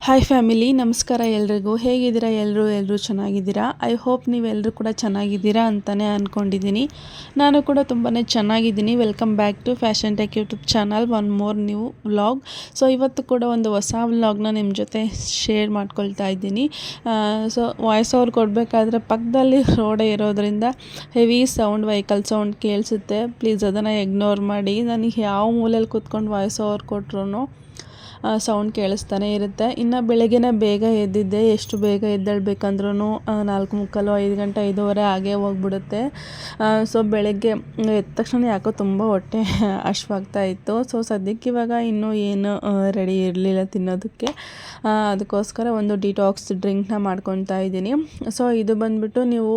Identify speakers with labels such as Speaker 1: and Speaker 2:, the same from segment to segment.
Speaker 1: Hi family, ನಮಸ್ಕಾರ ಎಲ್ರಿಗೂ. ಹೇಗಿದ್ದೀರಾ? ಎಲ್ಲರೂ ಚೆನ್ನಾಗಿದ್ದೀರಾ? ಐ ಹೋಪ್ ನೀವೆಲ್ಲರೂ ಕೂಡ ಚೆನ್ನಾಗಿದ್ದೀರಾ ಅಂತಲೇ ಅಂದ್ಕೊಂಡಿದ್ದೀನಿ. ನಾನು ಕೂಡ ತುಂಬಾ ಚೆನ್ನಾಗಿದ್ದೀನಿ. Welcome back to Fashion Tech YouTube channel, one more new vlog. So ಇವತ್ತು ಕೂಡ ಒಂದು ಹೊಸ ವ್ಲಾಗ್ನ ನಿಮ್ಮ ಜೊತೆ ಶೇರ್ ಮಾಡ್ಕೊಳ್ತಾ ಇದ್ದೀನಿ. ವಾಯ್ಸ್ ಓವರ್ ಕೊಡಬೇಕಾದ್ರೆ ಪಕ್ಕದಲ್ಲಿ ರೋಡೇ ಇರೋದ್ರಿಂದ ಹೆವಿ ಸೌಂಡ್, ವೆಹಿಕಲ್ ಸೌಂಡ್ ಕೇಳಿಸುತ್ತೆ. ಪ್ಲೀಸ್ ಅದನ್ನು ಇಗ್ನೋರ್ ಮಾಡಿ. ನನಗೆ ಯಾವ ಮೂಲೆಯಲ್ಲಿ ಕೂತ್ಕೊಂಡು ವಾಯ್ಸ್ ಓವರ್ ಕೊಟ್ರು ಸೌಂಡ್ ಕೇಳಿಸ್ತಾನೆ ಇರುತ್ತೆ. ಇನ್ನು ಬೆಳಗ್ಗೆನೇ ಬೇಗ ಎದ್ದಿದ್ದೆ. ಎಷ್ಟು ಬೇಗ ಎದ್ದೇಳಬೇಕಂದ್ರೂ 4:45, 5 ಗಂಟೆ, 5:15 ಆಗೇ ಹೋಗ್ಬಿಡುತ್ತೆ. ಸೊ ಬೆಳಗ್ಗೆ ಎದ್ದ ತಕ್ಷಣ ಯಾಕೋ ತುಂಬ ಹೊಟ್ಟೆ ಹಶ್ವಾಗ್ತಾ ಇತ್ತು. ಸೊ ಸದ್ಯಕ್ಕೆ ಇವಾಗ ಇನ್ನೂ ಏನು ರೆಡಿ ಇರಲಿಲ್ಲ ತಿನ್ನೋದಕ್ಕೆ. ಅದಕ್ಕೋಸ್ಕರ ಒಂದು ಡಿಟಾಕ್ಸ್ ಡ್ರಿಂಕ್ನ ಮಾಡ್ಕೊತಾ ಇದ್ದೀನಿ. ಸೊ ಇದು ಬಂದುಬಿಟ್ಟು ನೀವು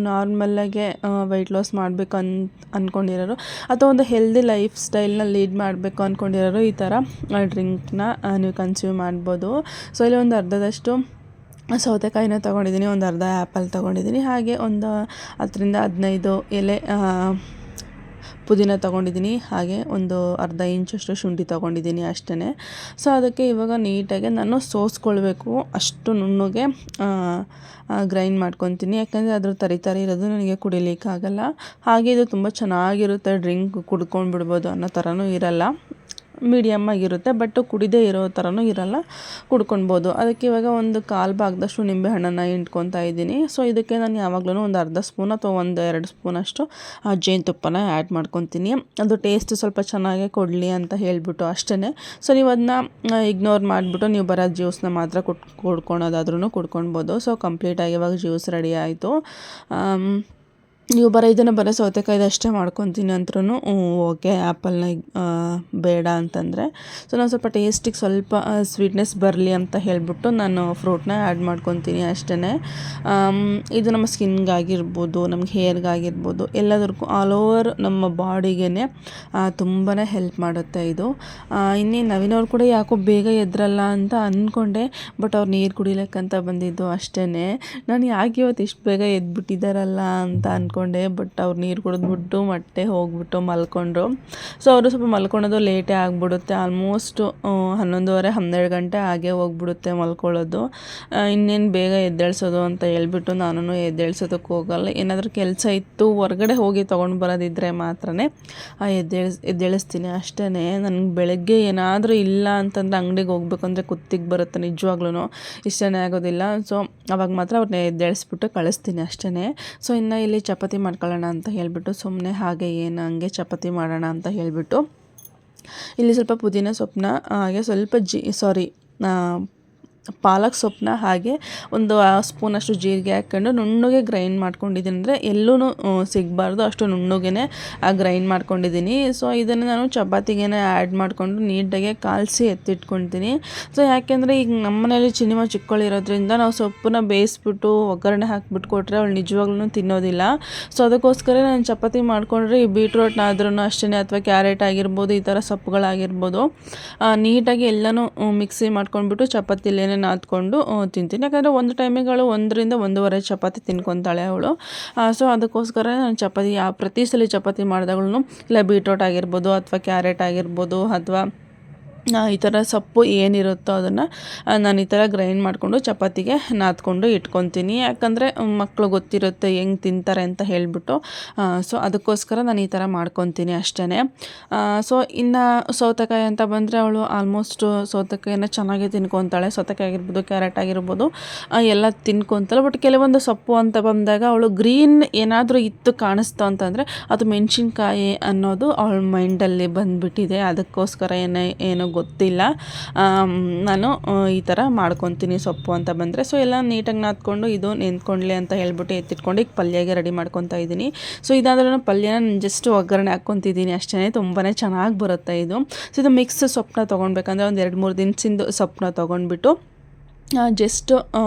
Speaker 1: ನಾರ್ಮಲ್ಲಾಗೆ ವೆಯ್ಟ್ ಲಾಸ್ ಮಾಡಬೇಕು ಅಂದ್ಕೊಂಡಿರೋರು ಅಥವಾ ಒಂದು ಹೆಲ್ದಿ ಲೈಫ್ ಸ್ಟೈಲ್ನ ಲೀಡ್ ಮಾಡಬೇಕು ಅಂದ್ಕೊಂಡಿರೋರು ಈ ಥರ ಡ್ರಿಂಕ್ನ ನೀವು ಕನ್ಸ್ಯೂಮ್ ಮಾಡ್ಬೋದು. ಸೊ ಇಲ್ಲಿ ಒಂದು ಅರ್ಧದಷ್ಟು ಸೌತೆಕಾಯಿನ ತೊಗೊಂಡಿದ್ದೀನಿ, ಒಂದು ಅರ್ಧ ಆ್ಯಪಲ್ ತೊಗೊಂಡಿದ್ದೀನಿ, ಹಾಗೆ ಒಂದು 10-15 ಎಲೆ ಪುದೀನ ತೊಗೊಂಡಿದ್ದೀನಿ, ಹಾಗೆ ಒಂದು ಅರ್ಧ ಇಂಚಷ್ಟು ಶುಂಠಿ ತೊಗೊಂಡಿದ್ದೀನಿ ಅಷ್ಟೇ. ಸೊ ಅದಕ್ಕೆ ಇವಾಗ ನೀಟಾಗಿ ನಾನು ಸೋಸ್ಕೊಳ್ಬೇಕು. ಅಷ್ಟು ನುಣ್ಣಗೆ ಗ್ರೈಂಡ್ ಮಾಡ್ಕೊತೀನಿ, ಯಾಕಂದರೆ ಅದ್ರ ತರಿ ಇರೋದು ನನಗೆ ಕುಡಿಲಿಕ್ಕಾಗಲ್ಲ. ಹಾಗೆ ಇದು ತುಂಬ ಚೆನ್ನಾಗಿರುತ್ತೆ, ಡ್ರಿಂಕ್ ಕುಡ್ಕೊಂಡು ಬಿಡ್ಬೋದು ಅನ್ನೋ ಥರನೂ ಇರಲ್ಲ, ಮೀಡಿಯಮ್ ಆಗಿರುತ್ತೆ. ಬಟ್ ಕುಡಿದೇ ಇರೋ ಥರನೂ ಇರಲ್ಲ, ಕುಡ್ಕೊಳ್ಬೋದು. ಅದಕ್ಕೆ ಇವಾಗ ಒಂದು 1/4 ಭಾಗದಷ್ಟು ನಿಂಬೆಹಣ್ಣನ್ನು ಹಿಂಡ್ಕೊತಾ ಇದ್ದೀನಿ. ಸೊ ಇದಕ್ಕೆ ನಾನು ಯಾವಾಗಲೂ ಒಂದು ಅರ್ಧ ಸ್ಪೂನ್ ಅಥವಾ 1-2 ಸ್ಪೂನಷ್ಟು ಜೇನುತುಪ್ಪನ ಆ್ಯಡ್ ಮಾಡ್ಕೊತೀನಿ. ಅದು ಟೇಸ್ಟ್ ಸ್ವಲ್ಪ ಚೆನ್ನಾಗೇ ಕೊಡಲಿ ಅಂತ ಹೇಳಿಬಿಟ್ಟು ಅಷ್ಟೇ. ಸೊ ನೀವು ಅದನ್ನ ಇಗ್ನೋರ್ ಮಾಡಿಬಿಟ್ಟು ನೀವು ಬರೋ ಜ್ಯೂಸನ್ನ ಮಾತ್ರ ಕುಡ್ಕೊಳೋದಾದ್ರೂ ಕುಡ್ಕೊಳ್ಬೋದು. ಸೊ ಕಂಪ್ಲೀಟಾಗಿ ಇವಾಗ ಜ್ಯೂಸ್ ರೆಡಿ ಆಯಿತು. ನೀವು ಇದನ್ನು ಸೌತೆಕಾಯ್ದು ಅಷ್ಟೇ ಮಾಡ್ಕೊತೀನಿ ಅಂದ್ರೂ ಓಕೆ, ಆ್ಯಪಲ್ನ ಬೇಡ ಅಂತಂದರೆ. ಸೊ ನಾನು ಸ್ವಲ್ಪ ಟೇಸ್ಟಿಗೆ ಸ್ವಲ್ಪ ಸ್ವೀಟ್ನೆಸ್ ಬರಲಿ ಅಂತ ಹೇಳಿಬಿಟ್ಟು ನಾನು ಫ್ರೂಟ್ನ ಆ್ಯಡ್ ಮಾಡ್ಕೊತೀನಿ ಅಷ್ಟೇ. ಇದು ನಮ್ಮ ಸ್ಕಿನ್ಗಾಗಿರ್ಬೋದು, ನಮ್ಗೆ ಹೇರ್ಗಾಗಿರ್ಬೋದು, ಎಲ್ಲದಕ್ಕೂ ಆಲ್ ಓವರ್ ನಮ್ಮ ಬಾಡಿಗೆ ತುಂಬಾ ಹೆಲ್ಪ್ ಮಾಡುತ್ತೆ ಇದು. ಇನ್ನೇನು ನವೀನವ್ರು ಕೂಡ ಯಾಕೋ ಬೇಗ ಎದ್ರಲ್ಲ ಅಂತ ಅಂದ್ಕೊಂಡೆ, ಬಟ್ ಅವ್ರು ನೀರು ಕುಡಿಲಿಕ್ಕಂತ ಬಂದಿದ್ದು ಅಷ್ಟೇ. ನಾನು ಯಾಕೆ ಇವತ್ತು ಇಷ್ಟು ಬೇಗ ಎದ್ಬಿಟ್ಟಿದ್ದಾರಲ್ಲ ಅಂತ ಅಂದ್ಕೊಂಡೆ, ಬಟ್ ಅವ್ರು ನೀರು ಕುಡಿದ್ಬಿಟ್ಟು ಮತ್ತೆ ಹೋಗ್ಬಿಟ್ಟು ಮಲ್ಕೊಂಡ್ರು. ಸೊ ಅವರು ಸ್ವಲ್ಪ ಮಲ್ಕೊಳೋದು ಲೇಟೇ ಆಗಿಬಿಡುತ್ತೆ, ಆಲ್ಮೋಸ್ಟ್ 11:30-12 ಗಂಟೆ ಆಗೇ ಹೋಗ್ಬಿಡುತ್ತೆ ಮಲ್ಕೊಳ್ಳೋದು. ಇನ್ನೇನು ಬೇಗ ಎದ್ದೇಳಿಸೋದು ಅಂತ ಹೇಳ್ಬಿಟ್ಟು ನಾನು ಎದ್ದೇಳ್ಸೋದಕ್ಕೆ ಹೋಗಲ್ಲ. ಏನಾದರೂ ಕೆಲಸ ಇತ್ತು ಹೊರಗಡೆ ಹೋಗಿ ತೊಗೊಂಡು ಬರೋದಿದ್ದರೆ ಮಾತ್ರನೇ ಎದ್ದೇಳಿಸ್ತೀನಿ ಅಷ್ಟೇ. ನನಗೆ ಬೆಳಗ್ಗೆ ಏನಾದರೂ ಇಲ್ಲ ಅಂತಂದರೆ ಅಂಗಡಿಗೆ ಹೋಗ್ಬೇಕು ಅಂದರೆ ಕುತ್ತಿಗೆ ಬರುತ್ತೆ ನಿಜವಾಗ್ಲೂ, ಇಷ್ಟನೇ ಆಗೋದಿಲ್ಲ. ಸೊ ಅವಾಗ ಮಾತ್ರ ಅವ್ರನ್ನ ಎದ್ದೇಳಿಸ್ಬಿಟ್ಟು ಕಳಿಸ್ತೀನಿ ಅಷ್ಟೇ. ಸೊ ಇನ್ನು ಇಲ್ಲಿ ಚಪಾತಿ ಮಾಡ್ಕೊಳ್ಳೋಣ ಅಂತ ಹೇಳಿಬಿಟ್ಟು ಸುಮ್ಮನೆ ಹಾಗೆ ಹಂಗೆ ಚಪಾತಿ ಮಾಡೋಣ ಅಂತ ಹೇಳಿಬಿಟ್ಟು ಇಲ್ಲಿ ಸ್ವಲ್ಪ ಪುದೀನ ಸೊಪ್ಪನ್ನ, ಹಾಗೆ ಸ್ವಲ್ಪ ಪಾಲಕ್ ಸೊಪ್ಪನ್ನ, ಹಾಗೆ ಒಂದು ಸ್ಪೂನಷ್ಟು ಜೀರಿಗೆ ಹಾಕ್ಕೊಂಡು ನುಣ್ಣಗೆ ಗ್ರೈಂಡ್ ಮಾಡ್ಕೊಂಡಿದ್ದೀನಿ. ಅಂದರೆ ಎಲ್ಲೂ ಸಿಗಬಾರ್ದು ಅಷ್ಟು ನುಣ್ಣಗೆ ಗ್ರೈಂಡ್ ಮಾಡ್ಕೊಂಡಿದ್ದೀನಿ. ಸೊ ಇದನ್ನು ನಾನು ಚಪಾತಿಗೆ ಆ್ಯಡ್ ಮಾಡಿಕೊಂಡು ನೀಟಾಗಿ ಕಾಲಿಸಿ ಎತ್ತಿಟ್ಕೊಳ್ತೀನಿ. ಸೊ ಯಾಕೆಂದರೆ ಈಗ ನಮ್ಮ ಮನೇಲಿ ಚಿಕ್ಕವಳಿರೋದ್ರಿಂದ ನಾವು ಸೊಪ್ಪನ್ನ ಬೇಯಿಸ್ಬಿಟ್ಟು ಒಗ್ಗರಣೆ ಹಾಕ್ಬಿಟ್ಟು ಕೊಟ್ಟರೆ ಅವಳು ನಿಜವಾಗ್ಲೂ ತಿನ್ನೋದಿಲ್ಲ. ಸೊ ಅದಕ್ಕೋಸ್ಕರ ನಾನು ಚಪಾತಿ ಮಾಡಿಕೊಂಡ್ರೆ ಈ ಬೀಟ್ರೋಟ್ನಾದ್ರೂ ಅಷ್ಟೇ, ಅಥವಾ ಕ್ಯಾರೆಟ್ ಆಗಿರ್ಬೋದು, ಈ ಥರ ಸೊಪ್ಪುಗಳಾಗಿರ್ಬೋದು, ನೀಟಾಗಿ ಎಲ್ಲನೂ ಮಿಕ್ಸಿ ಮಾಡ್ಕೊಂಡ್ಬಿಟ್ಟು ಚಪಾತಿಲೇನೆ ನಾದ್ಕೊಂಡು ತಿಂತೀನಿ. ಯಾಕಂದರೆ ಒಂದು ಟೈಮಿಗಳು 1-1.5 ಚಪಾತಿ ತಿನ್ಕೊತಾಳೆ ಅವಳು. ಸೊ ಅದಕ್ಕೋಸ್ಕರ ನಾನು ಪ್ರತಿ ಸಲ ಚಪಾತಿ ಮಾಡಿದಾಗೂ ಇಲ್ಲ ಬೀಟ್ರೋಟ್ ಆಗಿರ್ಬೋದು, ಅಥವಾ ಕ್ಯಾರೆಟ್ ಆಗಿರ್ಬೋದು, ಅಥವಾ ಈ ಥರ ಸೊಪ್ಪು ಏನಿರುತ್ತೋ ಅದನ್ನು ನಾನು ಈ ಥರ ಗ್ರೈಂಡ್ ಮಾಡಿಕೊಂಡು ಚಪಾತಿಗೆ ನಾದ್ಕೊಂಡು ಇಟ್ಕೊತೀನಿ. ಯಾಕಂದರೆ ಮಕ್ಕಳು ಗೊತ್ತಿರುತ್ತೆ ಹೆಂಗೆ ತಿಂತಾರೆ ಅಂತ ಹೇಳಿಬಿಟ್ಟು. ಸೊ ಅದಕ್ಕೋಸ್ಕರ ನಾನು ಈ ಥರ ಮಾಡ್ಕೊತೀನಿ ಅಷ್ಟೇ. ಸೊ ಇನ್ನು ಸೌತೆಕಾಯಿ ಅಂತ ಬಂದರೆ ಅವಳು ಆಲ್ಮೋಸ್ಟ್ ಸೌತೆಕಾಯಿನ ಚೆನ್ನಾಗಿ ತಿನ್ಕೊತಾಳೆ. ಸೌತೆಕಾಯಿ ಆಗಿರ್ಬೋದು, ಕ್ಯಾರೆಟ್ ಆಗಿರ್ಬೋದು, ಎಲ್ಲ ತಿನ್ಕೊತಾಳೆ. ಬಟ್ ಕೆಲವೊಂದು ಸೊಪ್ಪು ಅಂತ ಬಂದಾಗ ಅವಳು ಗ್ರೀನ್ ಏನಾದರೂ ಇತ್ತು ಕಾಣಿಸ್ತು ಅಂತಂದರೆ ಅದು ಮೆಣಸಿನ್ಕಾಯಿ ಅನ್ನೋದು ಅವಳ ಮೈಂಡಲ್ಲಿ ಬಂದುಬಿಟ್ಟಿದೆ. ಅದಕ್ಕೋಸ್ಕರ ಏನೋ ಗೊತ್ತಿಲ್ಲ, ನಾನು ಈ ಥರ ಮಾಡ್ಕೊತೀನಿ ಸೊಪ್ಪು ಅಂತ ಬಂದರೆ. ಸೊ ಎಲ್ಲ ನೀಟಾಗಿ ನಾದ್ಕೊಂಡು ಇದು ನೆಂದ್ಕೊಳ್ಳಿ ಅಂತ ಹೇಳ್ಬಿಟ್ಟು ಎತ್ತಿಟ್ಕೊಂಡು ಈಗ ಪಲ್ಯಗೆ ರೆಡಿ ಮಾಡ್ಕೊತಾ ಇದ್ದೀನಿ. ಸೊ ಇದಾದ್ರೂ ಪಲ್ಯನ ಜಸ್ಟ್ ಒಗ್ಗರಣೆ ಹಾಕ್ಕೊತಿದ್ದೀನಿ ಅಷ್ಟೇ, ತುಂಬಾ ಚೆನ್ನಾಗಿ ಬರುತ್ತೆ ಇದು. ಸೊ ಇದು ಮಿಕ್ಸ್ ಸೊಪ್ಪನ್ನ ತೊಗೊಳ್ಬೇಕಂದ್ರೆ ಒಂದು 2-3 ದಿನಸಿಂದು ಸೊಪ್ಪನ್ನ ತೊಗೊಂಡ್ಬಿಟ್ಟು ಜಸ್ಟ್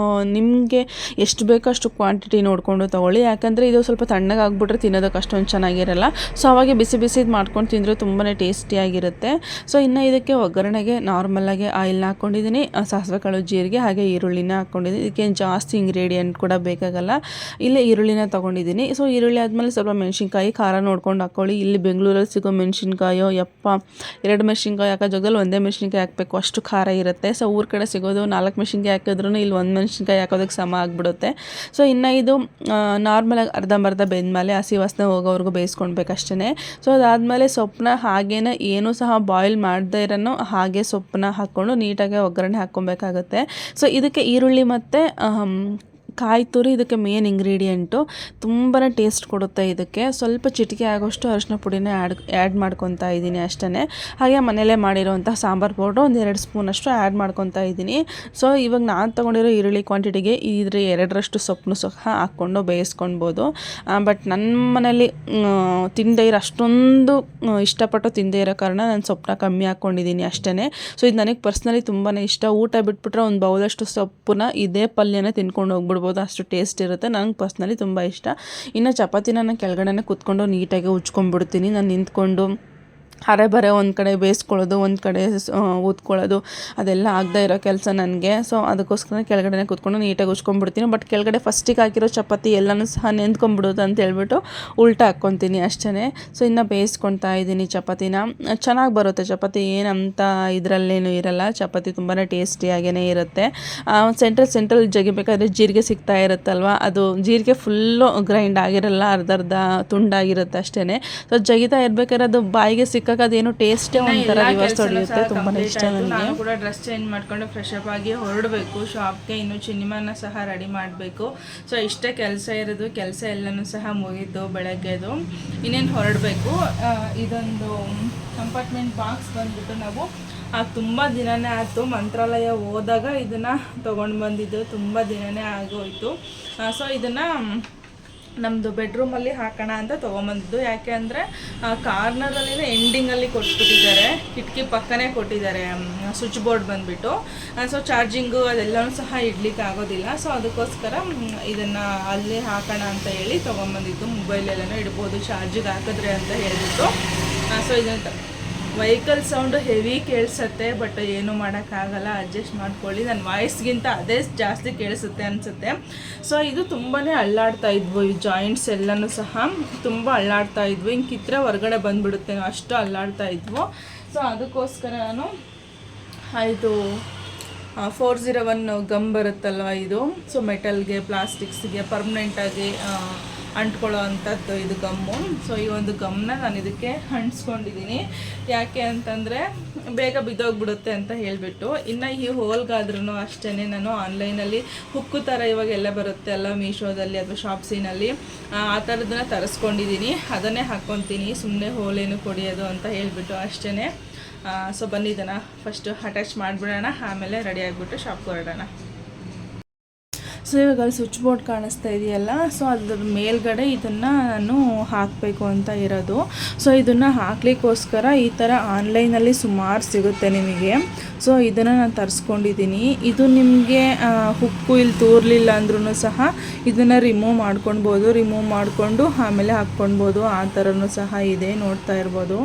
Speaker 1: ನಿಮಗೆ ಎಷ್ಟು ಬೇಕೋ ಅಷ್ಟು ಕ್ವಾಂಟಿಟಿ ನೋಡಿಕೊಂಡು ತೊಗೊಳ್ಳಿ. ಯಾಕಂದರೆ ಇದು ಸ್ವಲ್ಪ ತಣ್ಣಗಾಗ್ಬಿಟ್ರೆ ತಿನ್ನೋದಕ್ಕೆ ಅಷ್ಟೊಂದು ಚೆನ್ನಾಗಿರಲ್ಲ. ಸೊ ಅವಾಗೆ ಬಿಸಿ ಬಿಸಿದು ಮಾಡ್ಕೊಂಡು ತಿಂದರೆ ತುಂಬಾ ಟೇಸ್ಟಿಯಾಗಿರುತ್ತೆ. ಸೊ ಇನ್ನು ಇದಕ್ಕೆ ಒಗ್ಗರಣೆಗೆ ನಾರ್ಮಲಾಗಿ ಆಯಿಲ್ನ ಹಾಕ್ಕೊಂಡಿದ್ದೀನಿ, ಸಾಸಿವೆ ಕಾಳು ಜೀರಿಗೆ ಹಾಗೆ ಈರುಳ್ಳಿನ ಹಾಕ್ಕೊಂಡಿದ್ದೀನಿ. ಇದಕ್ಕೇನು ಜಾಸ್ತಿ ಇಂಗ್ರೀಡಿಯೆಂಟ್ ಕೂಡ ಬೇಕಾಗಲ್ಲ. ಇಲ್ಲೇ ಈರುಳ್ಳಿನ ತೊಗೊಂಡಿದ್ದೀನಿ. ಸೊ ಈರುಳ್ಳಿ ಆದಮೇಲೆ ಸ್ವಲ್ಪ ಮೆಣಸಿನ್ಕಾಯಿ ಖಾರ ನೋಡ್ಕೊಂಡು ಹಾಕ್ಕೊಳ್ಳಿ. ಇಲ್ಲಿ ಬೆಂಗಳೂರಲ್ಲಿ ಸಿಗೋ ಮೆಣಸಿನ್ಕಾಯೋ 2 ಮೆಣಸಿನ್ಕಾಯಿ ಹಾಕೋ ಜಾಗದಲ್ಲಿ 1 ಮೆಣಸಿನ್ಕಾಯಿ ಹಾಕಬೇಕು, ಅಷ್ಟು ಖಾರ ಇರುತ್ತೆ. ಸೊ ಊರ ಕಡೆ ಸಿಗೋದು 4 ಮೆಣಸಿನ್ಕಾಯಿ ಹಾಕಿದ್ರೂ ಇಲ್ಲಿ 1 ಮೆಣಸಿನ್ಕಾಯಿ ಹಾಕೋದಕ್ಕೆ ಸಮ ಆಗಿಬಿಡುತ್ತೆ. ಸೊ ಇನ್ನು ಇದು ನಾರ್ಮಲಾಗಿ ಅರ್ಧಂಬರ್ಧ ಬೆಂದಮೇಲೆ ಹಸಿ ವಾಸನೆ ಹೋಗೋವರೆಗೂ ಬೇಯಿಸ್ಕೊಳ್ಬೇಕಷ್ಟೇ. ಸೊ ಅದಾದಮೇಲೆ ಸೊಪ್ಪನ್ನ ಹಾಗೇನೆ ಏನೂ ಸಹ ಬಾಯ್ಲ್ ಮಾಡದೇ ಇರೋನು ಹಾಗೆ ಸೊಪ್ಪನ್ನ ಹಾಕ್ಕೊಂಡು ನೀಟಾಗಿ ಒಗ್ಗರಣೆ ಹಾಕ್ಕೊಬೇಕಾಗತ್ತೆ. ಸೊ ಇದಕ್ಕೆ ಈರುಳ್ಳಿ ಮತ್ತು ಕಾಯಿ ತುರಿ ಇದಕ್ಕೆ ಮೇನ್ ಇಂಗ್ರೀಡಿಯೆಂಟು, ತುಂಬಾ ಟೇಸ್ಟ್ ಕೊಡುತ್ತೆ. ಇದಕ್ಕೆ ಸ್ವಲ್ಪ ಚಿಟಿಕೆ ಆಗೋಷ್ಟು ಅರಿಶಿನ ಪುಡಿನ ಆ್ಯಡ್ ಮಾಡ್ಕೊತಾ ಇದ್ದೀನಿ ಅಷ್ಟೇ. ಹಾಗೆ ಮನೆಯಲ್ಲೇ ಮಾಡಿರೋಂಥ ಸಾಂಬಾರು ಪೌಡ್ರು 1-2 ಸ್ಪೂನಷ್ಟು ಆ್ಯಡ್ ಮಾಡ್ಕೊತಾ ಇದ್ದೀನಿ. ಸೊ ಇವಾಗ ನಾನು ತೊಗೊಂಡಿರೋ ಈರುಳ್ಳಿ ಕ್ವಾಂಟಿಟಿಗೆ ಇದ್ರ 2ರಷ್ಟು ಸೊಪ್ಪನ್ನು ಸಹ ಹಾಕ್ಕೊಂಡು ಬೇಯಿಸ್ಕೊಳ್ಬೋದು. ಬಟ್ ನನ್ನ ಮನೇಲಿ ತಿಂದೇ ಇರೋ ಅಷ್ಟೊಂದು ಇಷ್ಟಪಟ್ಟು ತಿಂದೇ ಇರೋ ಕಾರಣ ನಾನು ಸೊಪ್ಪನ್ನ ಕಮ್ಮಿ ಹಾಕ್ಕೊಂಡಿದ್ದೀನಿ ಅಷ್ಟೇ. ಸೊ ಇದು ನನಗೆ ಪರ್ಸ್ನಲಿ ತುಂಬಾ ಇಷ್ಟ. ಊಟ ಬಿಟ್ಬಿಟ್ರೆ ಒಂದು ಬೌಲಷ್ಟು ಸೊಪ್ಪನ್ನ ಇದೇ ಪಲ್ಯನ ತಿನ್ಕೊಂಡು ಹೋಗ್ಬಿಡ್ಬೋದು, ಅಷ್ಟು ಟೇಸ್ಟ್ ಇರುತ್ತೆ. ನನಗೆ ಪರ್ಸ್ನಲಿ ತುಂಬ ಇಷ್ಟ. ಇನ್ನು ಚಪಾತಿನ ನಾನು ಕೆಳಗಡೆ ಕೂತ್ಕೊಂಡು ನೀಟಾಗಿ ಉಜ್ಕೊಂಡ್ಬಿಡ್ತೀನಿ. ನಾನು ನಿಂತ್ಕೊಂಡು ಅರೆ ಬರೆ ಒಂದು ಕಡೆ ಬೇಯಿಸ್ಕೊಳ್ಳೋದು, ಒಂದು ಕಡೆ ಊದ್ಕೊಳ್ಳೋದು ಅದೆಲ್ಲ ಆಗದೇ ಇರೋ ಕೆಲಸ ನನಗೆ. ಸೊ ಅದಕ್ಕೋಸ್ಕರ ಕೆಳಗಡೆ ಕೂತ್ಕೊಂಡು ನೀಟಾಗಿ ಉಜ್ಕೊಂಡ್ಬಿಡ್ತೀನಿ. ಬಟ್ ಕೆಳಗಡೆ ಫಸ್ಟಿಗೆ ಹಾಕಿರೋ ಚಪಾತಿ ಎಲ್ಲನೂ ಸಹ ನೆಂದ್ಕೊಂಡ್ಬಿಡೋದು ಅಂತ ಹೇಳ್ಬಿಟ್ಟು ಉಲ್ಟಾ ಹಾಕ್ಕೊತೀನಿ ಅಷ್ಟೇ. ಸೊ ಇನ್ನು ಬೇಯಿಸ್ಕೊತಾ ಇದ್ದೀನಿ ಚಪಾತಿನ. ಚೆನ್ನಾಗಿ ಬರುತ್ತೆ ಚಪಾತಿ, ಏನಂತ ಇದರಲ್ಲೇನೂ ಇರಲ್ಲ. ಚಪಾತಿ ತುಂಬಾ ಟೇಸ್ಟಿಯಾಗೇ ಇರುತ್ತೆ. ಸೆಂಟ್ರಲ್ ಜಗಿಬೇಕಾದ್ರೆ ಜೀರಿಗೆ ಸಿಗ್ತಾ ಇರುತ್ತಲ್ವ, ಅದು ಜೀರಿಗೆ ಫುಲ್ಲು ಗ್ರೈಂಡ್ ಆಗಿರಲ್ಲ, ಅರ್ಧ ತುಂಡಾಗಿರುತ್ತೆ ಅಷ್ಟೇ. ಸೊ ಜಗಿತಾ ಇರ್ಬೇಕಾದ್ರೆ ಅದು ಬಾಯಿಗೆ ಸಿಕ್ಕಾಗ ಅದೇನು ಟೇಸ್ಟೇ ಒಂಥರ ರಿವರ್ಸ್ ಹೊಡೆಯುತ್ತೆ. ತುಂಬಾ ಇಷ್ಟ ನನಗೆ. ನಾನು ಕೂಡ ಡ್ರೆಸ್ ಚೇಂಜ್ ಮಾಡ್ಕೊಂಡು ಫ್ರೆಶ್ ಅಪ್ ಆಗಿ ಹೊರಡಬೇಕು ಶಾಪ್ಗೆ. ಇನ್ನು ಚಿನಿಮಾನ ಸಹ ರೆಡಿ ಮಾಡಬೇಕು. ಸೊ ಇಷ್ಟೇ ಕೆಲಸ ಇರೋದು. ಕೆಲಸ ಎಲ್ಲನೂ ಸಹ ಮುಗಿದು ಬೆಳಗ್ಗೆದು ಇನ್ನೇನು ಹೊರಡಬೇಕು. ಇದೊಂದು ಕಂಪಾರ್ಟ್ಮೆಂಟ್ ಬಾಕ್ಸ್ ಬಂದ್ಬಿಟ್ಟು ನಾವು ತುಂಬ ದಿನವೇ ಆಯಿತು, ಮಂತ್ರಾಲಯ ಹೋದಾಗ ಇದನ್ನು ತೊಗೊಂಡು ಬಂದಿದ್ದು, ತುಂಬ ದಿನವೇ ಆಗೋಯಿತು. ಸೊ ಇದನ್ನು ನಮ್ಮದು ಬೆಡ್ರೂಮಲ್ಲಿ ಹಾಕೋಣ ಅಂತ ತೊಗೊಂಬಂದಿದ್ದು. ಯಾಕೆ ಅಂದರೆ ಕಾರ್ನರಲ್ಲಿ ಎಂಡಿಂಗಲ್ಲಿ ಕೊಟ್ಬಿಟ್ಟಿದ್ದಾರೆ, ಕಿಟಕಿ ಪಕ್ಕನೇ ಕೊಟ್ಟಿದ್ದಾರೆ ಸ್ವಿಚ್ ಬೋರ್ಡ್ ಬಂದುಬಿಟ್ಟು. ಸೊ ಚಾರ್ಜಿಂಗು ಅದೆಲ್ಲವೂ ಸಹ ಇಡ್ಲಿಕ್ಕೆ ಆಗೋದಿಲ್ಲ. ಸೊ ಅದಕ್ಕೋಸ್ಕರ ಇದನ್ನು ಅಲ್ಲೇ ಹಾಕೋಣ ಅಂತ ಹೇಳಿ ತೊಗೊಂಬಂದಿದ್ದು. ಮೊಬೈಲೆಲ್ಲನೂ ಇಡ್ಬೋದು ಚಾರ್ಜಿಗೆ ಹಾಕಿದ್ರೆ ಅಂತ ಹೇಳಿಬಿಟ್ಟು. ಸೊ ಇದನ್ನು ವೆಹಿಕಲ್ ಸೌಂಡು ಹೆವಿ ಕೇಳಿಸುತ್ತೆ, ಬಟ್ ಏನೂ ಮಾಡೋಕ್ಕಾಗಲ್ಲ, ಅಡ್ಜಸ್ಟ್ ಮಾಡ್ಕೊಳ್ಳಿ. ನನ್ನ ವಾಯ್ಸ್ಗಿಂತ ಅದೇ ಜಾಸ್ತಿ ಕೇಳಿಸುತ್ತೆ ಅನಿಸುತ್ತೆ. ಸೊ ಇದು ತುಂಬಾ ಅಳ್ಳಾಡ್ತಾ ಇದ್ವು, ಈ ಜಾಯಿಂಟ್ಸ್ ಎಲ್ಲನೂ ಸಹ ತುಂಬ ಅಳ್ಳಾಡ್ತಾ ಇದ್ವು. ಹಿಂಗೆ ಕಿತ್ತರೆ ಹೊರಗಡೆ ಬಂದುಬಿಡುತ್ತೆ, ಅಷ್ಟು ಅಳ್ಳಾಡ್ತಾ ಇದ್ವು. ಸೊ ಅದಕ್ಕೋಸ್ಕರ ನಾನು ಇದು 401 ಗಮ್ ಬರುತ್ತಲ್ವ ಇದು. ಸೊ ಮೆಟಲ್ಗೆ, ಪ್ಲಾಸ್ಟಿಕ್ಸ್ಗೆ ಪರ್ಮನೆಂಟಾಗಿ ಅಂಟ್ಕೊಳ್ಳೋ ಅಂಥದ್ದು ಇದು ಗಮ್ಮು. ಸೊ ಈ ಒಂದು ಗಮ್ಮನ್ನ ನಾನು ಇದಕ್ಕೆ ಅಂಟಿಸ್ಕೊಂಡಿದ್ದೀನಿ. ಯಾಕೆ ಅಂತಂದರೆ ಬೇಗ ಬಿದ್ದೋಗ್ಬಿಡುತ್ತೆ ಅಂತ ಹೇಳಿಬಿಟ್ಟು. ಇನ್ನು ಈ ಹೋಲ್ಗಾದ್ರೂ ಅಷ್ಟೇ ನಾನು ಆನ್ಲೈನಲ್ಲಿ ಹುಕ್ಕು ಥರ ಇವಾಗೆಲ್ಲ ಬರುತ್ತೆ ಅಲ್ಲ, ಮೀಶೋದಲ್ಲಿ ಅಥವಾ ಶಾಪ್ಸಿನಲ್ಲಿ, ಆ ಥರದನ್ನ ತರಿಸ್ಕೊಂಡಿದ್ದೀನಿ. ಅದನ್ನೇ ಹಾಕ್ಕೊತೀನಿ, ಸುಮ್ಮನೆ ಹೋಲೇನು ಕೊಡಿಯೋದು ಅಂತ ಹೇಳಿಬಿಟ್ಟು ಅಷ್ಟೇ. ಸೊ ಬನ್ನಿ ಇದನ್ನು ಫಸ್ಟು ಅಟ್ಯಾಚ್ ಮಾಡಿಬಿಡೋಣ, ಆಮೇಲೆ ರೆಡಿ ಆಗಿಬಿಟ್ಟು ಶಾಪ್ಗೆ ಹೊರಡೋಣ. ಸೊ ಇವಾಗ ಸ್ವಿಚ್ ಬೋರ್ಡ್ ಕಾಣಿಸ್ತಾ ಇದೆಯಲ್ಲ, ಸೊ ಅದ್ರ ಮೇಲ್ಗಡೆ ಇದನ್ನು ನಾನು ಹಾಕಬೇಕು ಅಂತ ಇರೋದು. ಸೊ ಇದನ್ನು ಹಾಕ್ಲಿಕ್ಕೋಸ್ಕರ ಈ ಥರ ಆನ್ಲೈನಲ್ಲಿ ಸುಮಾರು ಸಿಗುತ್ತೆ ನಿಮಗೆ. ಸೊ ಇದನ್ನು ನಾನು ತರಿಸ್ಕೊಂಡಿದ್ದೀನಿ. ಇದು ನಿಮಗೆ ಹುಕ್ಕು ಇಲ್ಲಿ ತೋರಲಿಲ್ಲ ಅಂದ್ರೂ ಸಹ ಇದನ್ನು ರಿಮೂವ್ ಮಾಡ್ಕೊಳ್ಬೋದು. ರಿಮೂವ್ ಮಾಡಿಕೊಂಡು ಆಮೇಲೆ ಹಾಕ್ಕೊಳ್ಬೋದು, ಆ ಥರನೂ ಸಹ ಇದೆ, ನೋಡ್ತಾ ಇರ್ಬೋದು.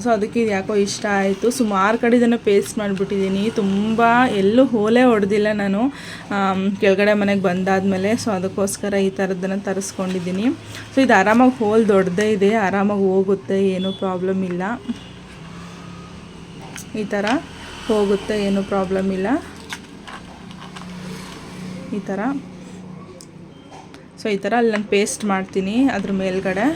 Speaker 1: ಸೊ ಅದಕ್ಕೆ ಇದು ಯಾಕೋ ಇಷ್ಟ ಆಯಿತು. ಸುಮಾರು ಕಡೆ ಇದನ್ನು ಪೇಸ್ಟ್ ಮಾಡಿಬಿಟ್ಟಿದ್ದೀನಿ, ತುಂಬ ಎಲ್ಲೂ ಹೋಲೇ ಹೊಡೆದಿಲ್ಲ ನಾನು ಕೆಳಗಡೆ ಮನೆಗೆ ಬಂದಾದಮೇಲೆ. ಸೊ ಅದಕ್ಕೋಸ್ಕರ ಈ ಥರದ್ದನ್ನು ತರಿಸ್ಕೊಂಡಿದ್ದೀನಿ. ಸೊ ಇದು ಆರಾಮಾಗಿ ಹೋಲ್ ದೊಡ್ಡದೇ ಇದೆ, ಆರಾಮಾಗಿ ಹೋಗುತ್ತೆ, ಏನೂ ಪ್ರಾಬ್ಲಮ್ ಇಲ್ಲ. ಈ ಥರ ಹೋಗುತ್ತೆ, ಏನೂ ಪ್ರಾಬ್ಲಮ್ ಇಲ್ಲ ಈ ಥರ. ಸೊ ಈ ಥರ ಅಲ್ಲಿ ನಾನು ಪೇಸ್ಟ್ ಮಾಡ್ತೀನಿ ಅದ್ರ ಮೇಲ್ಗಡೆ.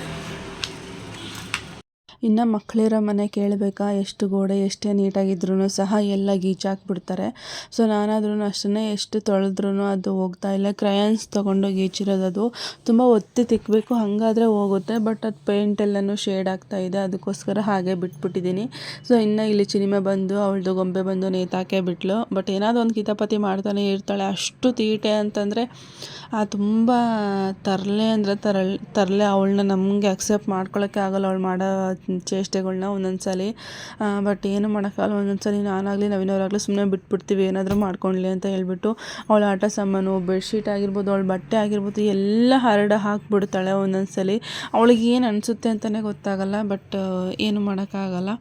Speaker 1: ಇನ್ನು ಮಕ್ಕಳಿರೋ ಮನೆ ಕೇಳಬೇಕಾ, ಎಷ್ಟು ಗೋಡೆ ಎಷ್ಟೇ ನೀಟಾಗಿದ್ರೂ ಸಹ ಎಲ್ಲ ಗೀಚಾಕ್ಬಿಡ್ತಾರೆ. ಸೊ ನಾನಾದ್ರೂ ಅಷ್ಟೇ, ಎಷ್ಟು ತೊಳೆದ್ರೂ ಅದು ಹೋಗ್ತಾ ಇಲ್ಲ. ಕ್ರಯಾನ್ಸ್ ತೊಗೊಂಡು ಗೀಚಿರೋದು, ಅದು ತುಂಬ ಒತ್ತಿ ತಿಕ್ಕಬೇಕು, ಹಾಗಾದರೆ ಹೋಗುತ್ತೆ. ಬಟ್ ಅದು ಪೇಂಟ್ ಎಲ್ಲನೂ ಶೇಡ್ ಆಗ್ತಾಯಿದೆ, ಅದಕ್ಕೋಸ್ಕರ ಹಾಗೆ ಬಿಟ್ಬಿಟ್ಟಿದ್ದೀನಿ. ಸೊ ಇನ್ನು ಇಲ್ಲಿ ಚಿನಿಮೆ ಬಂದು ಅವಳದು ಗೊಂಬೆ ಬಂದು ನೇತಾಕೆ ಬಿಟ್ಲು. ಬಟ್ ಏನಾದರೂ ಒಂದು ಕಿತಾಪತಿ ಮಾಡ್ತಾನೆ ಇರ್ತಾಳೆ. ಅಷ್ಟು ತೀಟೆ ಅಂತಂದರೆ ತುಂಬ ತರಲೆ ಅಂದರೆ ತರಲೆ. ಅವಳನ್ನ ನಮಗೆ ಅಕ್ಸೆಪ್ಟ್ ಮಾಡ್ಕೊಳ್ಳೋಕ್ಕೆ ಆಗೋಲ್ಲ, ಅವಳು ಮಾಡೋ ಚೇಷ್ಟೆಗಳನ್ನ ಒಂದೊಂದ್ಸಲಿ. ಬಟ್ ಏನು ಮಾಡೋಕ್ಕಾಗಲ್ಲ, ಒಂದೊಂದ್ಸಲಿ ನಾನಾಗಲಿ ನವೀನವರಾಗಲಿ ಸುಮ್ಮನೆ ಬಿಟ್ಬಿಡ್ತೀವಿ, ಏನಾದರೂ ಮಾಡ್ಕೊಳ್ಳಿ ಅಂತ ಹೇಳ್ಬಿಟ್ಟು. ಅವಳ ಆಟ ಸಾಮಾನು, ಬೆಡ್ಶೀಟ್ ಆಗಿರ್ಬೋದು, ಅವಳ ಬಟ್ಟೆ ಆಗಿರ್ಬೋದು ಎಲ್ಲ ಹಾಕಿಬಿಡ್ತಾಳೆ ಒಂದೊಂದ್ಸಲಿ. ಅವಳಿಗೆ ಏನು ಅನಿಸುತ್ತೆ ಅಂತಲೇ ಗೊತ್ತಾಗಲ್ಲ. ಬಟ್ ಏನು ಮಾಡೋಕ್ಕಾಗಲ್ಲ,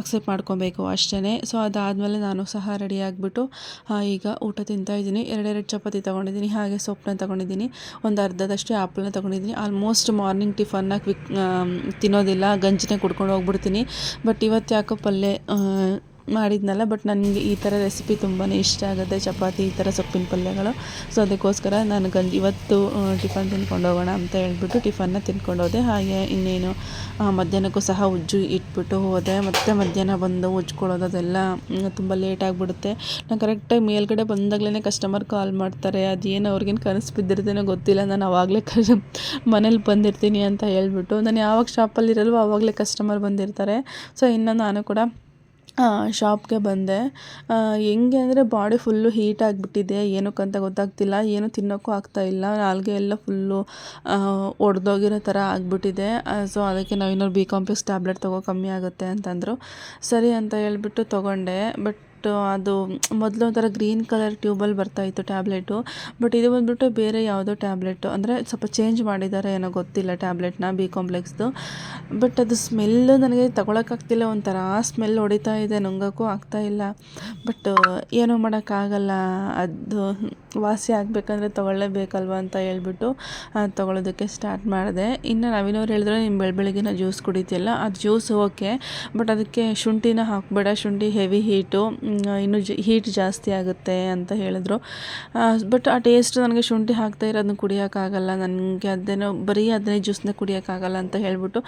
Speaker 1: ಅಕ್ಸೆಪ್ಟ್ ಮಾಡ್ಕೊಬೇಕು ಅಷ್ಟೇ. ಸೊ ಅದಾದಮೇಲೆ ನಾನು ಸಹ ರೆಡಿ ಆಗಿಬಿಟ್ಟು ಈಗ ಊಟ ತಿಂತಾಯಿದ್ದೀನಿ. 2 ಚಪಾತಿ ತೊಗೊಂಡಿದ್ದೀನಿ, ಹಾಗೆ ಸೊಪ್ಪನ್ನ ತೊಗೊಂಡಿದ್ದೀನಿ, ಒಂದು ಅರ್ಧದಷ್ಟು ಆ್ಯಪಲ್ನ ತೊಗೊಂಡಿದ್ದೀನಿ. ಆಲ್ಮೋಸ್ಟ್ ಮಾರ್ನಿಂಗ್ ಟಿಫನ್ನ ತಿನ್ನೋದಿಲ್ಲ, ಗಂಜಿನೇ ಕುಡ್ಕೊಂಡು ಹೋಗ್ಬಿಡ್ತೀನಿ. ಬಟ್ ಇವತ್ತು ಯಾಕೋ ಪಲ್ಯ ಮಾಡಿದ್ನಲ್ಲ. ಬಟ್ ನನಗೆ ಈ ಥರ ರೆಸಿಪಿ ತುಂಬಾ ಇಷ್ಟ ಆಗುತ್ತೆ, ಚಪಾತಿ ಈ ಥರ ಸೊಪ್ಪಿನ ಪಲ್ಯಗಳು. ಸೊ ಅದಕ್ಕೋಸ್ಕರ ನಾನು ಇವತ್ತು ಟಿಫನ್ ತಿನ್ಕೊಂಡು ಹೋಗೋಣ ಅಂತ ಹೇಳ್ಬಿಟ್ಟು ಟಿಫನ್ನ ತಿನ್ಕೊಂಡು ಹೋದೆ. ಹಾಗೆ ಇನ್ನೇನು ಮಧ್ಯಾಹ್ನಕ್ಕೂ ಸಹ ಉಜ್ಜು ಇಟ್ಬಿಟ್ಟು ಹೋದೆ. ಮತ್ತು ಮಧ್ಯಾಹ್ನ ಬಂದು ಉಜ್ಕೊಳ್ಳೋದು ಅದೆಲ್ಲ ತುಂಬ ಲೇಟ್ ಆಗಿಬಿಡುತ್ತೆ. ನಾನು ಕರೆಕ್ಟಾಗಿ ಮೇಲ್ಗಡೆ ಬಂದಾಗಲೇ ಕಸ್ಟಮರ್ ಕಾಲ್ ಮಾಡ್ತಾರೆ. ಅದೇನು ಅವ್ರಿಗೇನು ಕನಸು ಬಿದ್ದಿರ್ತೇನೋ ಗೊತ್ತಿಲ್ಲ, ನಾನು ಆವಾಗಲೇ ಮನೇಲಿ ಬಂದಿರ್ತೀನಿ ಅಂತ ಹೇಳ್ಬಿಟ್ಟು. ನಾನು ಯಾವಾಗ ಶಾಪಲ್ಲಿರಲ್ವೋ ಆವಾಗಲೇ ಕಸ್ಟಮರ್ ಬಂದಿರ್ತಾರೆ. ಸೊ ಇನ್ನು ನಾನು ಕೂಡ ಶಾಪ್ಗೆ ಬಂದೆ. ಹೆಂಗೆ ಅಂದರೆ ಬಾಡಿ ಫುಲ್ಲು ಹೀಟ್ ಆಗಿಬಿಟ್ಟಿದೆ, ಏನಕ್ಕಂತ ಗೊತ್ತಾಗ್ತಿಲ್ಲ, ಏನು ತಿನ್ನೋಕ್ಕೂ ಆಗ್ತಾಯಿಲ್ಲ, ನಾಲಿಗೆ ಎಲ್ಲ ಫುಲ್ಲು ಒಡೆದೋಗಿರೋ ಥರ ಆಗಿಬಿಟ್ಟಿದೆ. ಸೊ ಅದಕ್ಕೆ ನಾವಿನ್ನೊಂದು ಬಿ ಕಾಂಪ್ಲೆಕ್ಸ್ ಟ್ಯಾಬ್ಲೆಟ್ ತೊಗೋ, ಕಮ್ಮಿ ಆಗುತ್ತೆ ಅಂತಂದರು. ಸರಿ ಅಂತ ಹೇಳ್ಬಿಟ್ಟು ತೊಗೊಂಡೆ. ಬಟ್ ಅದು ಮೊದಲು ಒಂಥರ ಗ್ರೀನ್ ಕಲರ್ ಟ್ಯೂಬಲ್ಲಿ ಬರ್ತಾಯಿತ್ತು ಟ್ಯಾಬ್ಲೆಟು. ಬಟ್ ಇದು ಬಂದುಬಿಟ್ಟು ಬೇರೆ ಯಾವುದೋ ಟ್ಯಾಬ್ಲೆಟು, ಅಂದರೆ ಸ್ವಲ್ಪ ಚೇಂಜ್ ಮಾಡಿದ್ದಾರೆ ಏನೋ ಗೊತ್ತಿಲ್ಲ ಟ್ಯಾಬ್ಲೆಟ್ನ, ಬಿ ಕಾಂಪ್ಲೆಕ್ಸ್ದು. ಬಟ್ ಅದು ಸ್ಮೆಲ್ಲು ನನಗೆ ತಗೊಳಕ್ಕಾಗ್ತಿಲ್ಲ, ಒಂಥರ ಸ್ಮೆಲ್ ಹೊಡಿತಾ ಇದೆ, ನುಂಗೋಕ್ಕೂ ಆಗ್ತಾಯಿಲ್ಲ. ಬಟ್ ಏನೂ ಮಾಡೋಕ್ಕಾಗಲ್ಲ, ಅದು ವಾಸಿ ಆಗಬೇಕಂದ್ರೆ ತೊಗೊಳ್ಳೇಬೇಕಲ್ವ ಅಂತ ಹೇಳ್ಬಿಟ್ಟು ತೊಗೊಳೋದಕ್ಕೆ ಸ್ಟಾರ್ಟ್ ಮಾಡಿದೆ. ಇನ್ನು ನವೀನವ್ರು ಹೇಳಿದ್ರೆ, ನೀನು ಬೆಳಗ್ಗೆನ ಜ್ಯೂಸ್ ಕುಡಿತೀಯಲ್ಲ, ಅದು ಜ್ಯೂಸ್ ಓಕೆ, ಬಟ್ ಅದಕ್ಕೆ ಶುಂಠಿನ ಹಾಕಬೇಡ, ಶುಂಠಿ ಹೆವಿ ಹೀಟು, ಇನ್ನೂ ಹೀಟ್ ಜಾಸ್ತಿ ಆಗುತ್ತೆ ಅಂತ ಹೇಳಿದ್ರು. ಬಟ್ ಆ ಟೇಸ್ಟ್ ನನಗೆ ಶುಂಠಿ ಹಾಕ್ತಾ ಇರೋದನ್ನ ಕುಡಿಯೋಕ್ಕಾಗಲ್ಲ, ನನಗೆ ಅದೇನೋ ಬರೀ ಅದನ್ನೇ ಜ್ಯೂಸ್ನ ಕುಡಿಯೋಕ್ಕಾಗಲ್ಲ ಅಂತ ಹೇಳ್ಬಿಟ್ಟು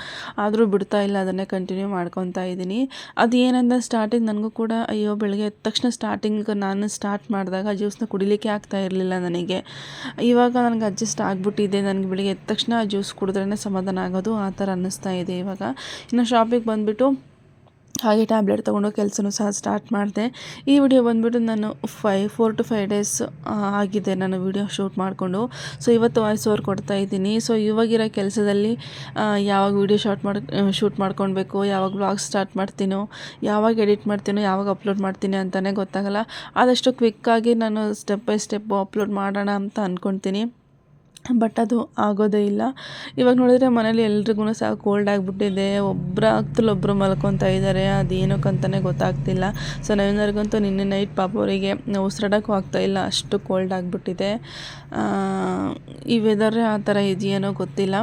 Speaker 1: ಆದರೂ ಬಿಡ್ತಾ ಇಲ್ಲ, ಅದನ್ನೇ ಕಂಟಿನ್ಯೂ ಮಾಡ್ಕೊತಾ ಇದ್ದೀನಿ. ಅದು ಏನಂದ ಸ್ಟಾರ್ಟಿಂಗ್ ನನಗೂ ಕೂಡ ಅಯ್ಯೋ, ಬೆಳಗ್ಗೆ ಎದ್ದ ತಕ್ಷಣ ಸ್ಟಾರ್ಟಿಂಗ್ ನಾನು ಸ್ಟಾರ್ಟ್ ಮಾಡಿದಾಗ ಜ್ಯೂಸ್ನ ಕುಡಿಲಿಕ್ಕೆ ಆಗ್ತಾ ಇರಲಿಲ್ಲ ನನಗೆ. ಇವಾಗ ನನಗೆ ಅಡ್ಜಸ್ಟ್ ಆಗಿಬಿಟ್ಟಿದೆ, ನನಗೆ ಬೆಳಗ್ಗೆ ಎದ್ದ ತಕ್ಷಣ ಜ್ಯೂಸ್ ಕುಡಿದ್ರೇ ಸಮಾಧಾನ ಆಗೋದು, ಆ ಥರ ಅನ್ನಿಸ್ತಾ ಇದೆ ಇವಾಗ. ಇನ್ನು ಶಾಪಿಗೆ ಬಂದುಬಿಟ್ಟು ಹಾಗೆ ಟ್ಯಾಬ್ಲೆಟ್ ತೊಗೊಂಡು ಕೆಲಸನೂ ಸಹ ಸ್ಟಾರ್ಟ್ ಮಾಡಿದೆ. ಈ ವಿಡಿಯೋ ಬಂದುಬಿಟ್ಟು ನಾನು 4 to 5 ಡೇಸ್ ಆಗಿದೆ ನಾನು ವಿಡಿಯೋ ಶೂಟ್ ಮಾಡಿಕೊಂಡು. ಸೊ ಇವತ್ತು ವಾಯ್ಸ್ ಓವರ್ ಕೊಡ್ತಾ ಇದ್ದೀನಿ. ಸೊ ಇವಾಗಿರೋ ಕೆಲಸದಲ್ಲಿ ಯಾವಾಗ ವಿಡಿಯೋ ಶೂಟ್ ಮಾಡ್ಕೊಳ್ಬೇಕು, ಯಾವಾಗ ವ್ಲಾಗ್ ಸ್ಟಾರ್ಟ್ ಮಾಡ್ತೀನೋ, ಯಾವಾಗ ಎಡಿಟ್ ಮಾಡ್ತೀನೋ, ಯಾವಾಗ ಅಪ್ಲೋಡ್ ಮಾಡ್ತೀನಿ ಅಂತಲೇ ಗೊತ್ತಾಗಲ್ಲ. ಆದಷ್ಟು ಕ್ವಿಕ್ಕಾಗಿ ನಾನು ಸ್ಟೆಪ್ ಬೈ ಸ್ಟೆಪ್ಪು ಅಪ್ಲೋಡ್ ಮಾಡೋಣ ಅಂತ ಅಂದ್ಕೊಳ್ತೀನಿ. ಬಟ್ ಅದು ಆಗೋದೇ ಇಲ್ಲ. ಇವಾಗ ನೋಡಿದ್ರೆ ಮನೇಲಿ ಎಲ್ರಿಗೂ ಸಹ ಕೋಲ್ಡ್ ಆಗಿಬಿಟ್ಟಿದೆ, ಒಬ್ಬರು ಮಲ್ಕೊತಾ ಇದ್ದಾರೆ, ಅದೇನಕ್ಕಂತಲೇ ಗೊತ್ತಾಗ್ತಿಲ್ಲ. ಸೊ ನವೀನವ್ರಿಗಂತೂ ನಿನ್ನೆ ನೈಟ್ ಪಾಪ ಅವರಿಗೆ ಉಸಿರಾಡೋಕ್ಕೂ ಆಗ್ತಾಯಿಲ್ಲ, ಅಷ್ಟು ಕೋಲ್ಡ್ ಆಗಿಬಿಟ್ಟಿದೆ. ಈ ವೆದರೇ ಆ ಥರ ಇದೆಯೇನೋ ಗೊತ್ತಿಲ್ಲ.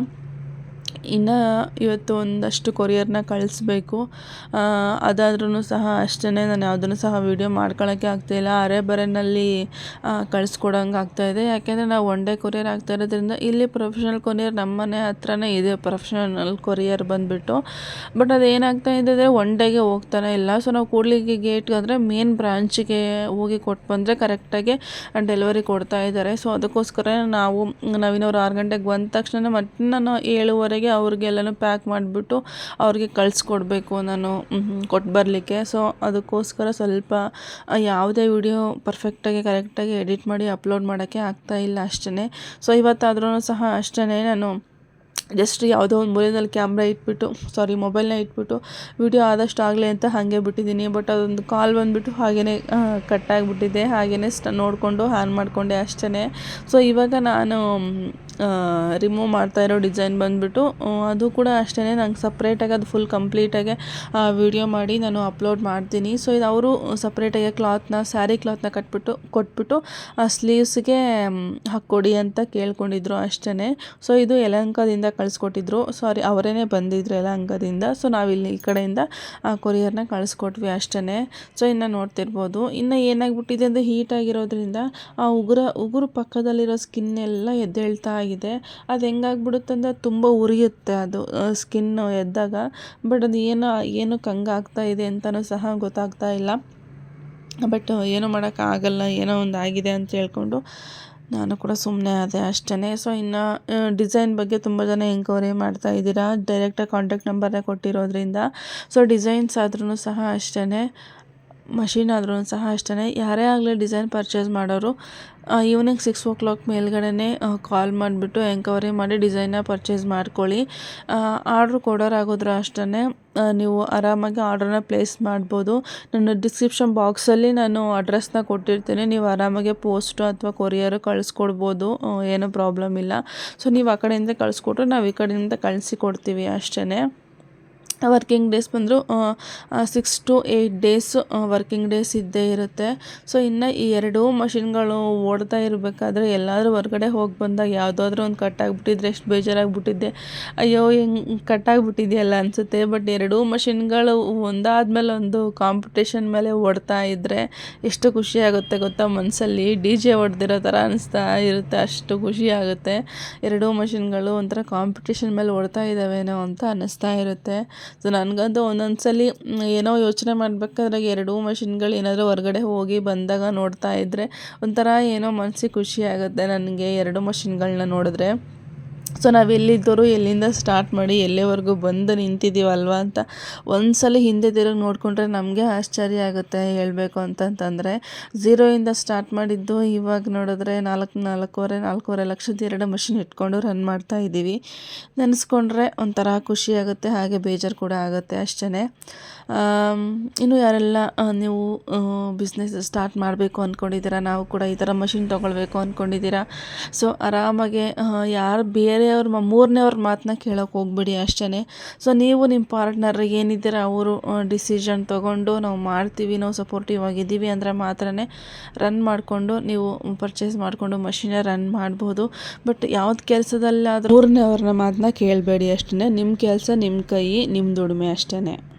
Speaker 1: ಇನ್ನು ಇವತ್ತು ಒಂದಷ್ಟು ಕೊರಿಯರ್ನ ಕಳಿಸ್ಬೇಕು. ಅದಾದ್ರೂ ಸಹ ಅಷ್ಟೇ, ನಾನು ಯಾವುದನ್ನು ಸಹ ವೀಡಿಯೋ ಮಾಡ್ಕೊಳ್ಳೋಕ್ಕೆ ಆಗ್ತಾಯಿಲ್ಲ, ಅರೆಬರೆನಲ್ಲಿ ಕಳಿಸ್ಕೊಡೋಂಗೆ ಆಗ್ತಾಯಿದೆ. ಯಾಕೆಂದರೆ ನಾವು ಒನ್ ಡೇ ಕೊರಿಯರ್ ಆಗ್ತಾ ಇರೋದ್ರಿಂದ ಇಲ್ಲಿ ಪ್ರೊಫೆಷ್ನಲ್ ಕೊರಿಯರ್ ನಮ್ಮ ಮನೆ ಹತ್ರನೇ ಇದೆ, ಪ್ರೊಫೆಷ್ನಲ್ ಕೊರಿಯರ್ ಬಂದುಬಿಟ್ಟು. ಬಟ್ ಅದು ಏನಾಗ್ತಾ ಇದೆ, ಒನ್ ಡೇಗೆ ಹೋಗ್ತಾನೆ ಇಲ್ಲ. ಸೊ ನಾವು ಕೂಡ್ಲಿಗಿ ಗೇಟ್ಗೆ ಅಂದರೆ ಮೇನ್ ಬ್ರಾಂಚಿಗೆ ಹೋಗಿ ಕೊಟ್ಟು ಬಂದರೆ ಕರೆಕ್ಟಾಗಿ ಡೆಲಿವರಿ ಕೊಡ್ತಾ ಇದ್ದಾರೆ. ಸೊ ಅದಕ್ಕೋಸ್ಕರ ನಾವು ನವೀನವ್ರು 6 ಗಂಟೆಗೆ ಬಂದ ತಕ್ಷಣ ಮತ್ತೆ ನಾನು 7:15 ಅವ್ರಿಗೆಲ್ಲನೂ ಪ್ಯಾಕ್ ಮಾಡಿಬಿಟ್ಟು ಅವ್ರಿಗೆ ಕಳಿಸ್ಕೊಡ್ಬೇಕು ನಾನು ಕೊಟ್ಟು ಬರಲಿಕ್ಕೆ. ಸೊ ಅದಕ್ಕೋಸ್ಕರ ಸ್ವಲ್ಪ ಯಾವುದೇ ವಿಡಿಯೋ ಪರ್ಫೆಕ್ಟಾಗಿ ಕರೆಕ್ಟಾಗಿ ಎಡಿಟ್ ಮಾಡಿ ಅಪ್ಲೋಡ್ ಮಾಡೋಕ್ಕೆ ಆಗ್ತಾಯಿಲ್ಲ ಅಷ್ಟೇ. ಸೊ ಇವತ್ತಾದ್ರೂ ಸಹ ಅಷ್ಟೇ, ನಾನು ಜಸ್ಟ್ ಯಾವುದೋ ಒಂದು ಮೂಲೆಯಲ್ಲಿ ಮೊಬೈಲ್ನ ಇಟ್ಬಿಟ್ಟು ವಿಡಿಯೋ ಆದಷ್ಟು ಆಗಲಿ ಅಂತ ಹಾಗೆ ಬಿಟ್ಟಿದ್ದೀನಿ. ಬಟ್ ಅದೊಂದು ಕಾಲ್ ಬಂದುಬಿಟ್ಟು ಹಾಗೆಯೇ ಕಟ್ಟಾಗಿಬಿಟ್ಟಿದೆ, ಹಾಗೆಯೇ ನೋಡಿಕೊಂಡು ಆನ್ ಮಾಡಿಕೊಂಡೆ ಅಷ್ಟೇ. ಸೊ ಇವಾಗ ನಾನು ರಿಮೂವ್ ಮಾಡ್ತಾಯಿರೋ ಡಿಸೈನ್ ಬಂದುಬಿಟ್ಟು ಅದು ಕೂಡ ಅಷ್ಟೇ, ನಂಗೆ ಸಪ್ರೇಟಾಗಿ ಅದು ಫುಲ್ ಕಂಪ್ಲೀಟಾಗಿ ವಿಡಿಯೋ ಮಾಡಿ ನಾನು ಅಪ್ಲೋಡ್ ಮಾಡ್ತೀನಿ. ಸೊ ಇದು ಅವರು ಸಪ್ರೇಟಾಗಿ ಸ್ಯಾರಿ ಕ್ಲಾತ್ನ ಕೊಟ್ಬಿಟ್ಟು ಸ್ಲೀವ್ಸ್ಗೆ ಹಾಕ್ಕೊಡಿ ಅಂತ ಕೇಳ್ಕೊಂಡಿದ್ರು ಅಷ್ಟೇ. ಸೊ ಇದು ಯಲಹಂಕದಿಂದ ಕಳಿಸ್ಕೊಟ್ಟಿದ್ರು, ಅವರೇ ಬಂದಿದ್ರು ಯಲಹಂಕದಿಂದ. ಸೊ ನಾವಿಲ್ಲಿ ಈ ಕಡೆಯಿಂದ ಕೊರಿಯರ್ನ ಕಳಿಸ್ಕೊಟ್ವಿ ಅಷ್ಟೇ. ಸೊ ಇನ್ನು ನೋಡ್ತಿರ್ಬೋದು, ಇನ್ನು ಏನಾಗ್ಬಿಟ್ಟಿದೆ ಅಂದರೆ ಹೀಟ್ ಆಗಿರೋದ್ರಿಂದ ಆ ಉಗುರು ಪಕ್ಕದಲ್ಲಿರೋ ಸ್ಕಿನ್ ಎಲ್ಲ ಎದ್ದೇಳ್ತಾ ಆಗಿದೆ. ಅದು ಹೆಂಗಾಗ್ಬಿಡುತ್ತೆ ಅಂದರೆ ತುಂಬ ಉರಿಯುತ್ತೆ ಅದು ಸ್ಕಿನ್ನು ಎದ್ದಾಗ. ಬಟ್ ಅದು ಏನಕ್ಕೆ ಹಂಗೆ ಆಗ್ತಾ ಇದೆ ಅಂತಲೂ ಸಹ ಗೊತ್ತಾಗ್ತಾ ಇಲ್ಲ. ಬಟ್ ಏನೂ ಮಾಡೋಕ್ಕಾಗಲ್ಲ, ಏನೋ ಒಂದು ಆಗಿದೆ ಅಂತ ಹೇಳ್ಕೊಂಡು ನಾನು ಕೂಡ ಸುಮ್ಮನೆ ಆದೆ ಅಷ್ಟೇ. ಸೊ ಇನ್ನು ಡಿಸೈನ್ ಬಗ್ಗೆ ತುಂಬ ಜನ ಎಂಕ್ವೈರಿ ಮಾಡ್ತಾ ಇದ್ದೀರಾ, ಡೈರೆಕ್ಟಾಗಿ ಕಾಂಟ್ಯಾಕ್ಟ್ ನಂಬರ್ನೇ ಕೊಟ್ಟಿರೋದ್ರಿಂದ. ಸೊ ಡಿಸೈನ್ಸ್ ಆದ್ರೂ ಸಹ ಅಷ್ಟೇ, ಮಷಿನ್ ಆದ್ರೂ ಸಹ ಅಷ್ಟೇ, ಯಾರೇ ಆಗಲಿ ಡಿಸೈನ್ ಪರ್ಚೇಸ್ ಮಾಡೋರು ಈವ್ನಿಂಗ್ 6 o'clock ಮೇಲ್ಗಡೆ ಕಾಲ್ ಮಾಡಿಬಿಟ್ಟು ಎಂಕ್ವೈರಿ ಮಾಡಿ ಡಿಸೈನ್ನ ಪರ್ಚೇಸ್ ಮಾಡ್ಕೊಳ್ಳಿ. ಆರ್ಡ್ರ್ ಕೊಡೋರಾಗೋದ್ರು ಅಷ್ಟೇ, ನೀವು ಆರಾಮಾಗಿ ಆರ್ಡ್ರನ್ನ ಪ್ಲೇಸ್ ಮಾಡ್ಬೋದು. ನನ್ನ ಡಿಸ್ಕ್ರಿಪ್ಷನ್ ಬಾಕ್ಸಲ್ಲಿ ನಾನು ಅಡ್ರೆಸ್ನ ಕೊಟ್ಟಿರ್ತೀನಿ, ನೀವು ಆರಾಮಾಗಿ ಪೋಸ್ಟು ಅಥವಾ ಕೊರಿಯರು ಕಳಿಸ್ಕೊಡ್ಬೋದು, ಏನೂ ಪ್ರಾಬ್ಲಮ್ ಇಲ್ಲ. ಸೊ ನೀವು ಆ ಕಡೆಯಿಂದ ಕಳಿಸ್ಕೊಟ್ರೆ ನಾವು ಈ ಕಡೆಯಿಂದ ಕಳಿಸಿ ಕೊಡ್ತೀವಿ ಅಷ್ಟೇ. ವರ್ಕಿಂಗ್ ಡೇಸ್ ಬಂದರೂ 6 to 8 ಡೇಸ್ ವರ್ಕಿಂಗ್ ಡೇಸ್ ಇದ್ದೇ ಇರುತ್ತೆ. ಸೊ ಇನ್ನು ಈ ಎರಡೂ ಮಷಿನ್ಗಳು ಓಡ್ತಾ ಇರಬೇಕಾದ್ರೆ ಎಲ್ಲಾದರೂ ಹೊರಗಡೆ ಹೋಗಿ ಬಂದಾಗ ಯಾವುದಾದ್ರೂ ಒಂದು ಕಟ್ಟಾಗಿಬಿಟ್ಟಿದ್ರೆ ಎಷ್ಟು ಬೇಜಾರಾಗಿಬಿಟ್ಟಿದ್ದೆ, ಅಯ್ಯೋ ಹಿಂಗೆ ಕಟ್ಟಾಗಿಬಿಟ್ಟಿದೆಯಲ್ಲ ಅನಿಸುತ್ತೆ. ಬಟ್ ಎರಡೂ ಮಷಿನ್ಗಳು ಒಂದಾದ್ಮೇಲೆ ಒಂದು ಕಾಂಪಿಟೇಷನ್ ಮೇಲೆ ಓಡ್ತಾ ಇದ್ದರೆ ಎಷ್ಟು ಖುಷಿ ಆಗುತ್ತೆ ಗೊತ್ತಾ, ಮನಸ್ಸಲ್ಲಿ DJ ಹೊಡೆದಿರೋ ಥರ ಅನಿಸ್ತಾ ಇರುತ್ತೆ, ಅಷ್ಟು ಖುಷಿ ಆಗುತ್ತೆ. ಎರಡೂ ಮಷಿನ್ಗಳು ಒಂಥರ ಕಾಂಪಿಟೇಷನ್ ಮೇಲೆ ಓಡ್ತಾ ಇದ್ದಾವೇನೋ ಅಂತ ಅನ್ನಿಸ್ತಾ ಇರುತ್ತೆ. ಸೊ ನನಗಂತೂ ಒಂದೊಂದು ಸಲ ಏನೋ ಯೋಚನೆ ಮಾಡಬೇಕಾದ್ರೆ ಎರಡೂ ಮಷಿನ್ಗಳು ಏನಾದರೂ ಹೊರಗಡೆ ಹೋಗಿ ಬಂದಾಗ ನೋಡ್ತಾ ಇದ್ದರೆ ಒಂಥರ ಏನೋ ಮನಸ್ಸಿಗೆ ಖುಷಿ ಆಗುತ್ತೆ ನನಗೆ ಎರಡೂ ಮಷಿನ್ಗಳನ್ನ ನೋಡಿದ್ರೆ. ಸೊ ನಾವು ಎಲ್ಲಿದ್ದವರು ಎಲ್ಲಿಂದ ಸ್ಟಾರ್ಟ್ ಮಾಡಿ ಎಲ್ಲಿವರೆಗೂ ಬಂದು ನಿಂತಿದ್ದೀವಲ್ವ ಅಂತ ಒಂದು ಸಲ ಹಿಂದೆ ತಿರುಗಿ ನೋಡಿಕೊಂಡ್ರೆ ನಮಗೆ ಆಶ್ಚರ್ಯ ಆಗುತ್ತೆ. ಹೇಳಬೇಕು ಅಂತಂತಂದರೆ ಝೀರೋಯಿಂದ ಸ್ಟಾರ್ಟ್ ಮಾಡಿದ್ದು ಇವಾಗ ನೋಡಿದ್ರೆ 4.5 ಲಕ್ಷದ 2 ಮಷಿನ್ ಇಟ್ಕೊಂಡು ರನ್ ಮಾಡ್ತಾ ಇದ್ದೀವಿ. ನೆನೆಸ್ಕೊಂಡ್ರೆ ಒಂಥರ ಖುಷಿ ಆಗುತ್ತೆ, ಹಾಗೆ ಬೇಜಾರು ಕೂಡ ಆಗುತ್ತೆ ಅಷ್ಟೇ. ಇನ್ನು ಯಾರೆಲ್ಲ ನೀವು ಬಿಸ್ನೆಸ್ ಸ್ಟಾರ್ಟ್ ಮಾಡಬೇಕು ಅಂದ್ಕೊಂಡಿದ್ದೀರಾ, ನಾವು ಕೂಡ ಈ ಥರ ಮಷಿನ್ ತೊಗೊಳ್ಬೇಕು ಅಂದ್ಕೊಂಡಿದ್ದೀರಾ, ಸೊ ಆರಾಮಾಗೆ ಯಾರು ಬೇರೆಯವ್ರ ಮೂರನೇವ್ರ ಮಾತನ್ನ ಕೇಳೋಕೆ ಹೋಗ್ಬಿಡಿ ಅಷ್ಟೇ. ಸೊ ನೀವು ನಿಮ್ಮ ಪಾರ್ಟ್ನರ್ ಏನಿದ್ದೀರಾ ಅವರು ಡಿಸಿಷನ್ ತೊಗೊಂಡು ನಾವು ಮಾಡ್ತೀವಿ, ನಾವು ಸಪೋರ್ಟಿವ್ ಆಗಿದ್ದೀವಿ ಅಂದರೆ ಮಾತ್ರನೇ ರನ್ ಮಾಡಿಕೊಂಡು ನೀವು ಪರ್ಚೇಸ್ ಮಾಡಿಕೊಂಡು ಮಷಿನ ರನ್ ಮಾಡ್ಬೋದು. ಬಟ್ ಯಾವ್ದು ಕೆಲಸದಲ್ಲಾದರೂ ಮೂರನೇವ್ರನ್ನ ಮಾತನ್ನ ಕೇಳಬೇಡಿ ಅಷ್ಟೇ. ನಿಮ್ಮ ಕೆಲಸ ನಿಮ್ಮ ಕೈ, ನಿಮ್ಮ ದುಡಿಮೆ ಅಷ್ಟೇ.